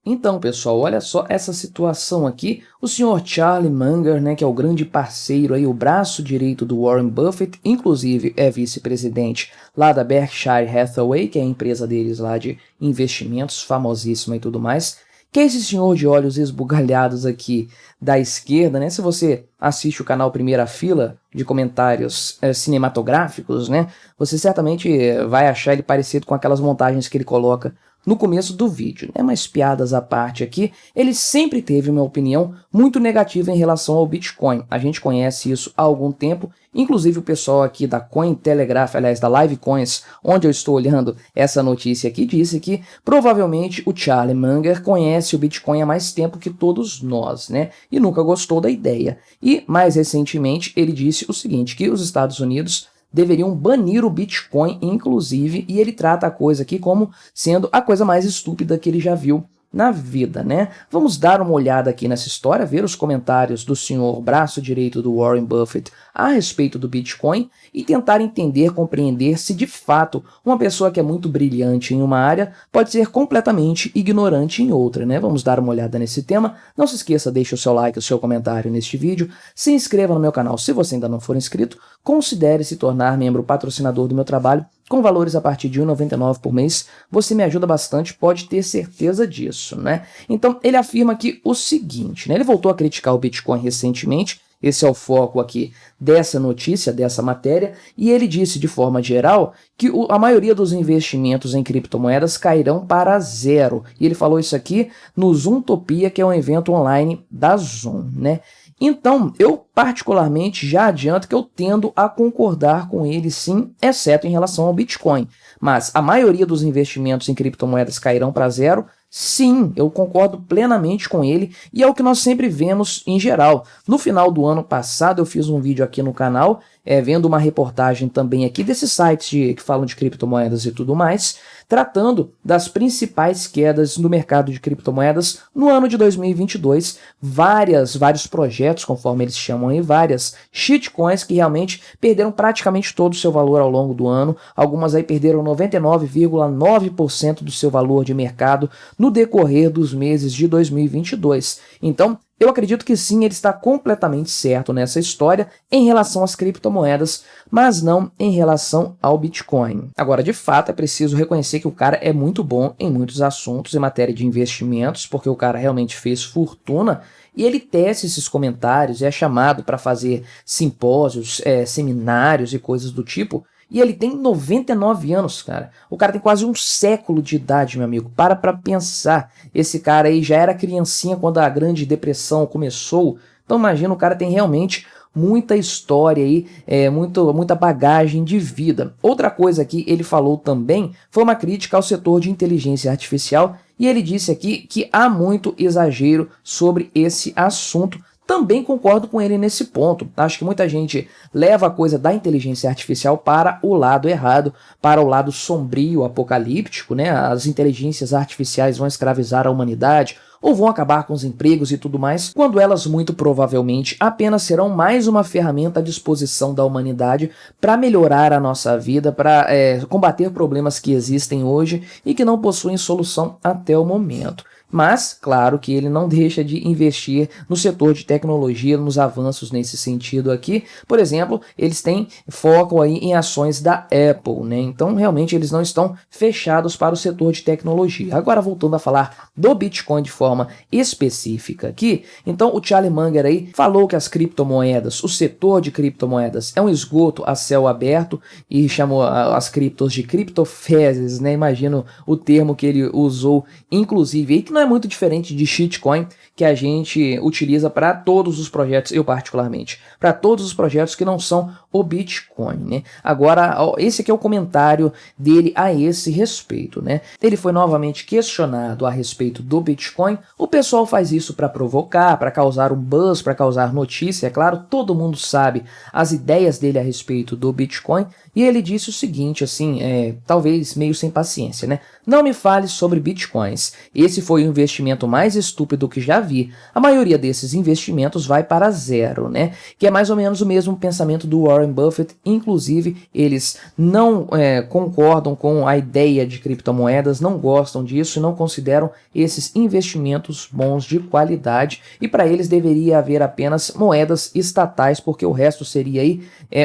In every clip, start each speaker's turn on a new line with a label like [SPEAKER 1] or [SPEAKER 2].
[SPEAKER 1] Então, pessoal, olha só essa situação aqui. O senhor Charlie Munger, né, que é o grande parceiro aí, o braço direito do Warren Buffett, inclusive é vice-presidente lá da Berkshire Hathaway, que é a empresa deles lá de investimentos, famosíssima e tudo mais, que é esse senhor de olhos esbugalhados aqui da esquerda, né? Se você assiste o canal Primeira Fila de comentários cinematográficos, né, você certamente vai achar ele parecido com aquelas montagens que ele coloca no começo do vídeo, né? Mas piadas à parte aqui, ele sempre teve uma opinião muito negativa em relação ao Bitcoin. A gente conhece isso há algum tempo, inclusive o pessoal aqui da Cointelegraph, aliás, da Livecoins, onde eu estou olhando essa notícia aqui, disse que provavelmente o Charlie Munger conhece o Bitcoin há mais tempo que todos nós, né? E nunca gostou da ideia. E, mais recentemente, ele disse o seguinte, que os Estados Unidos deveriam banir o Bitcoin, inclusive, e ele trata a coisa aqui como sendo a coisa mais estúpida que ele já viu na vida, né? Vamos dar uma olhada aqui nessa história, ver os comentários do senhor braço direito do Warren Buffett a respeito do Bitcoin e tentar entender, compreender se de fato uma pessoa que é muito brilhante em uma área pode ser completamente ignorante em outra, né? Vamos dar uma olhada nesse tema. Não se esqueça, deixe o seu like, o seu comentário neste vídeo, se inscreva no meu canal se você ainda não for inscrito, considere se tornar membro patrocinador do meu trabalho, com valores a partir de R$ 1,99 por mês, você me ajuda bastante, pode ter certeza disso, né? Então, ele afirma aqui o seguinte, né? Ele voltou a criticar o Bitcoin recentemente, esse é o foco aqui dessa notícia, dessa matéria, e ele disse de forma geral que a maioria dos investimentos em criptomoedas cairão para zero. E ele falou isso aqui no Zoomtopia, que é um evento online da Zoom, né? Então, eu particularmente já adianto que eu tendo a concordar com ele sim, exceto em relação ao Bitcoin. Mas a maioria dos investimentos em criptomoedas cairão para zero? Sim, eu concordo plenamente com ele e é o que nós sempre vemos em geral. No final do ano passado eu fiz um vídeo aqui no canal, vendo uma reportagem também aqui desses sites que falam de criptomoedas e tudo mais, tratando das principais quedas no mercado de criptomoedas no ano de 2022, vários projetos, conforme eles chamam aí, várias shitcoins que realmente perderam praticamente todo o seu valor ao longo do ano, algumas aí perderam 99,9% do seu valor de mercado no decorrer dos meses de 2022. Então, eu acredito que sim, ele está completamente certo nessa história em relação às criptomoedas, mas não em relação ao Bitcoin. Agora, de fato, é preciso reconhecer que o cara é muito bom em muitos assuntos em matéria de investimentos, porque o cara realmente fez fortuna e ele tece esses comentários, é chamado para fazer simpósios, seminários e coisas do tipo. E ele tem 99 anos, cara. O cara tem quase um século de idade, meu amigo. Para pensar. Esse cara aí já era criancinha quando a Grande Depressão começou. Então imagina, o cara tem realmente muita história aí, muita bagagem de vida. Outra coisa que ele falou também foi uma crítica ao setor de inteligência artificial. E ele disse aqui que há muito exagero sobre esse assunto. Também concordo com ele nesse ponto. Acho que muita gente leva a coisa da inteligência artificial para o lado errado, para o lado sombrio, apocalíptico, né? As inteligências artificiais vão escravizar a humanidade ou vão acabar com os empregos e tudo mais, quando elas muito provavelmente apenas serão mais uma ferramenta à disposição da humanidade para melhorar a nossa vida, para combater problemas que existem hoje e que não possuem solução até o momento. Mas, claro que ele não deixa de investir no setor de tecnologia, nos avanços nesse sentido aqui. Por exemplo, eles têm foco aí em ações da Apple, né? Então, realmente, eles não estão fechados para o setor de tecnologia. Agora, voltando a falar do Bitcoin de forma específica aqui, então o Charlie Munger aí falou que as criptomoedas, o setor de criptomoedas é um esgoto a céu aberto e chamou as criptos de criptofezes, né? Imagino o termo que ele usou, inclusive, aí, que não é muito diferente de shitcoin que a gente utiliza para todos os projetos, eu particularmente, para todos os projetos que não são o Bitcoin, né? Agora, esse aqui é o comentário dele a esse respeito, né? Ele foi novamente questionado a respeito do Bitcoin. O pessoal faz isso para provocar, para causar um buzz, para causar notícia, é claro, todo mundo sabe as ideias dele a respeito do Bitcoin, e ele disse o seguinte, assim, talvez meio sem paciência, né? Não me fale sobre Bitcoins. Esse foi o investimento mais estúpido que já vi. A maioria desses investimentos vai para zero, né? Que é mais ou menos o mesmo pensamento do Warren Buffett. Inclusive, eles não concordam com a ideia de criptomoedas, não gostam disso e não consideram esses investimentos bons de qualidade. E para eles deveria haver apenas moedas estatais, porque o resto seria aí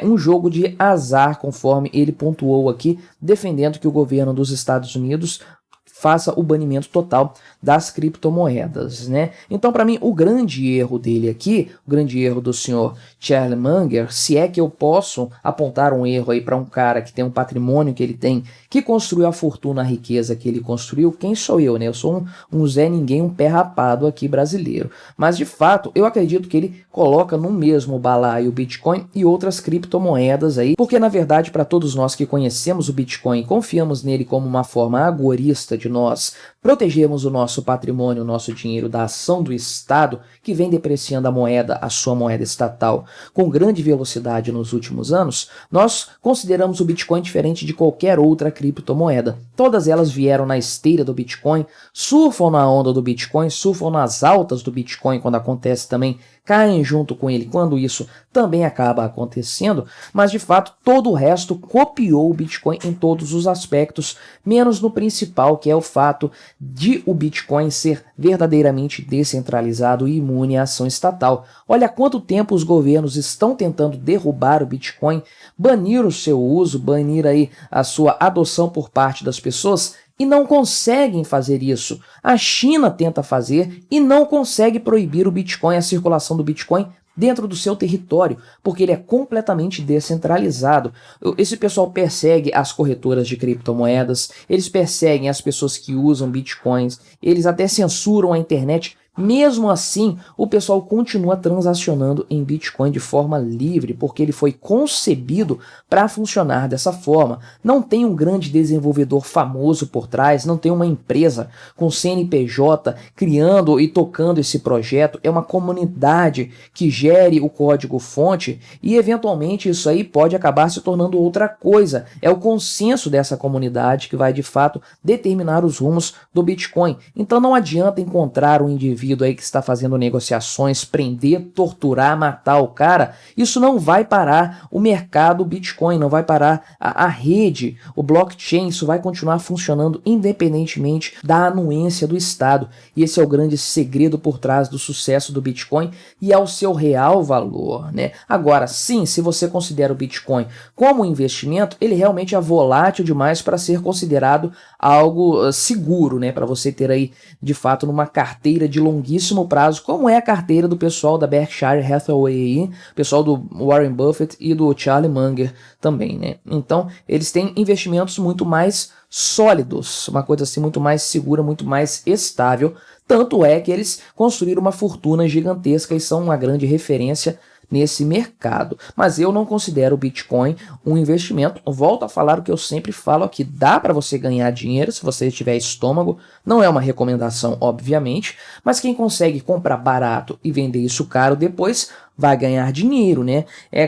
[SPEAKER 1] um jogo de azar, conforme ele pontuou aqui, defendendo que o governo dos Estados Unidos faça o banimento total das criptomoedas, né? Então, para mim, o grande erro dele aqui, o grande erro do senhor Charlie Munger, se é que eu posso apontar um erro aí para um cara que tem um patrimônio que ele tem, que construiu a fortuna, a riqueza que ele construiu, quem sou eu, né? Eu sou um Zé Ninguém, um pé rapado aqui brasileiro. Mas, de fato, eu acredito que ele coloca no mesmo balaio o Bitcoin e outras criptomoedas aí, porque, na verdade, para todos nós que conhecemos o Bitcoin e confiamos nele como uma forma agorista de nós protegermos o nosso patrimônio, o nosso dinheiro da ação do Estado, que vem depreciando a moeda, a sua moeda estatal, com grande velocidade nos últimos anos, nós consideramos o Bitcoin diferente de qualquer outra criptomoeda. Todas elas vieram na esteira do Bitcoin, surfam na onda do Bitcoin, surfam nas altas do Bitcoin quando acontece também, caem junto com ele quando isso também acaba acontecendo, mas de fato todo o resto copiou o Bitcoin em todos os aspectos, menos no principal, que é o fato de o Bitcoin ser verdadeiramente descentralizado e imune à ação estatal. Olha há quanto tempo os governos estão tentando derrubar o Bitcoin, banir o seu uso, banir aí a sua adoção por parte das pessoas, e não conseguem fazer isso. A China tenta fazer e não consegue proibir o Bitcoin, a circulação do Bitcoin dentro do seu território, porque ele é completamente descentralizado. Esse pessoal persegue as corretoras de criptomoedas, eles perseguem as pessoas que usam Bitcoins, eles até censuram a internet. Mesmo assim, o pessoal continua transacionando em Bitcoin de forma livre, porque ele foi concebido para funcionar dessa forma. Não tem um grande desenvolvedor famoso por trás, não tem uma empresa com CNPJ criando e tocando esse projeto. É uma comunidade que gere o código-fonte e, eventualmente, isso aí pode acabar se tornando outra coisa. É o consenso dessa comunidade que vai, de fato, determinar os rumos do Bitcoin. Então não adianta encontrar um indivíduo aí que está fazendo negociações, prender, torturar, matar o cara. Isso não vai parar o mercado Bitcoin, não vai parar a rede, o blockchain. Isso vai continuar funcionando independentemente da anuência do Estado. E esse é o grande segredo por trás do sucesso do Bitcoin e ao seu real valor, né? Agora, sim, se você considera o Bitcoin como um investimento, ele realmente é volátil demais para ser considerado algo seguro, né? Para você ter aí, de fato, numa carteira de longuíssimo prazo, como é a carteira do pessoal da Berkshire Hathaway, pessoal do Warren Buffett e do Charlie Munger também, né? Então, eles têm investimentos muito mais sólidos, uma coisa assim muito mais segura, muito mais estável, tanto é que eles construíram uma fortuna gigantesca e são uma grande referência nesse mercado. Mas eu não considero o Bitcoin um investimento. Volto a falar o que eu sempre falo aqui, dá para você ganhar dinheiro se você tiver estômago, não é uma recomendação, obviamente, mas quem consegue comprar barato e vender isso caro depois vai ganhar dinheiro, né?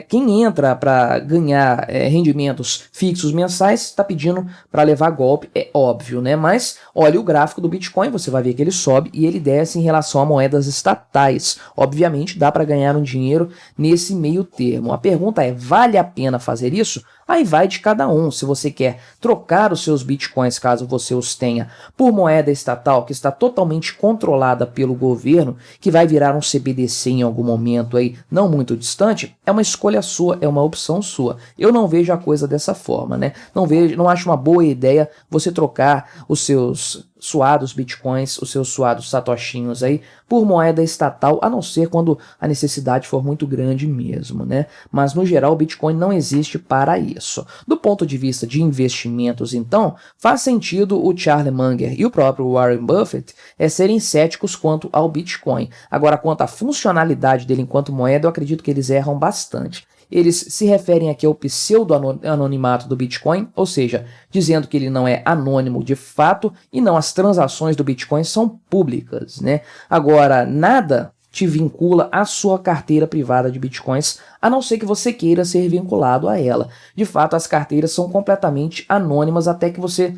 [SPEAKER 1] Quem entra para ganhar rendimentos fixos mensais está pedindo para levar golpe, é óbvio, né? Mas olha o gráfico do Bitcoin, você vai ver que ele sobe e ele desce em relação a moedas estatais. Obviamente dá para ganhar um dinheiro nesse meio termo. A pergunta é, vale a pena fazer isso? Aí vai de cada um. Se você quer trocar os seus bitcoins, caso você os tenha, por moeda estatal que está totalmente controlada pelo governo, que vai virar um CBDC em algum momento aí, não muito distante, é uma escolha sua, é uma opção sua. Eu não vejo a coisa dessa forma, né? Não acho uma boa ideia você trocar os seus suados bitcoins, os seus suados satoshinhos aí, por moeda estatal, a não ser quando a necessidade for muito grande mesmo, né? Mas no geral o Bitcoin não existe para isso. Do ponto de vista de investimentos, então, faz sentido o Charlie Munger e o próprio Warren Buffett serem céticos quanto ao Bitcoin. Agora, quanto à funcionalidade dele enquanto moeda, eu acredito que eles erram bastante. Eles se referem aqui ao pseudo-anonimato do Bitcoin, ou seja, dizendo que ele não é anônimo de fato e não as transações do Bitcoin são públicas, né? Agora, nada te vincula à sua carteira privada de bitcoins, a não ser que você queira ser vinculado a ela. De fato, as carteiras são completamente anônimas até que você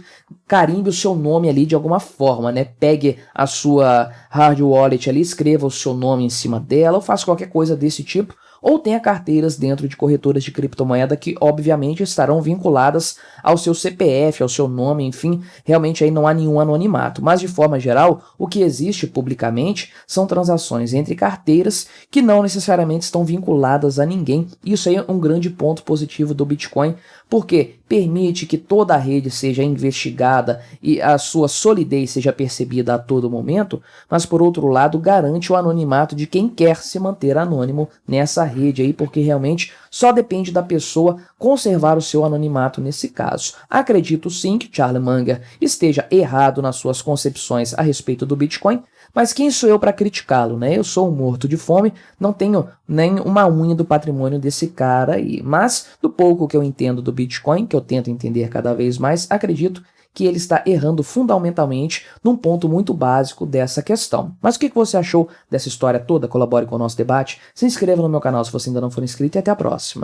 [SPEAKER 1] carimbe o seu nome ali de alguma forma, né? Pegue a sua hard wallet ali, escreva o seu nome em cima dela ou faça qualquer coisa desse tipo. Ou tenha carteiras dentro de corretoras de criptomoeda que obviamente estarão vinculadas ao seu CPF, ao seu nome, enfim, realmente aí não há nenhum anonimato. Mas de forma geral, o que existe publicamente são transações entre carteiras que não necessariamente estão vinculadas a ninguém. Isso aí é um grande ponto positivo do Bitcoin, porque permite que toda a rede seja investigada e a sua solidez seja percebida a todo momento, mas por outro lado garante o anonimato de quem quer se manter anônimo nessa rede aí, porque realmente só depende da pessoa conservar o seu anonimato nesse caso. Acredito sim que Charlie Munger esteja errado nas suas concepções a respeito do Bitcoin, mas quem sou eu para criticá-lo, né? Eu sou um morto de fome, não tenho nem uma unha do patrimônio desse cara aí. Mas, do pouco que eu entendo do Bitcoin, que eu tento entender cada vez mais, acredito que ele está errando fundamentalmente num ponto muito básico dessa questão. Mas o que você achou dessa história toda? Colabore com o nosso debate, se inscreva no meu canal se você ainda não for inscrito e até a próxima.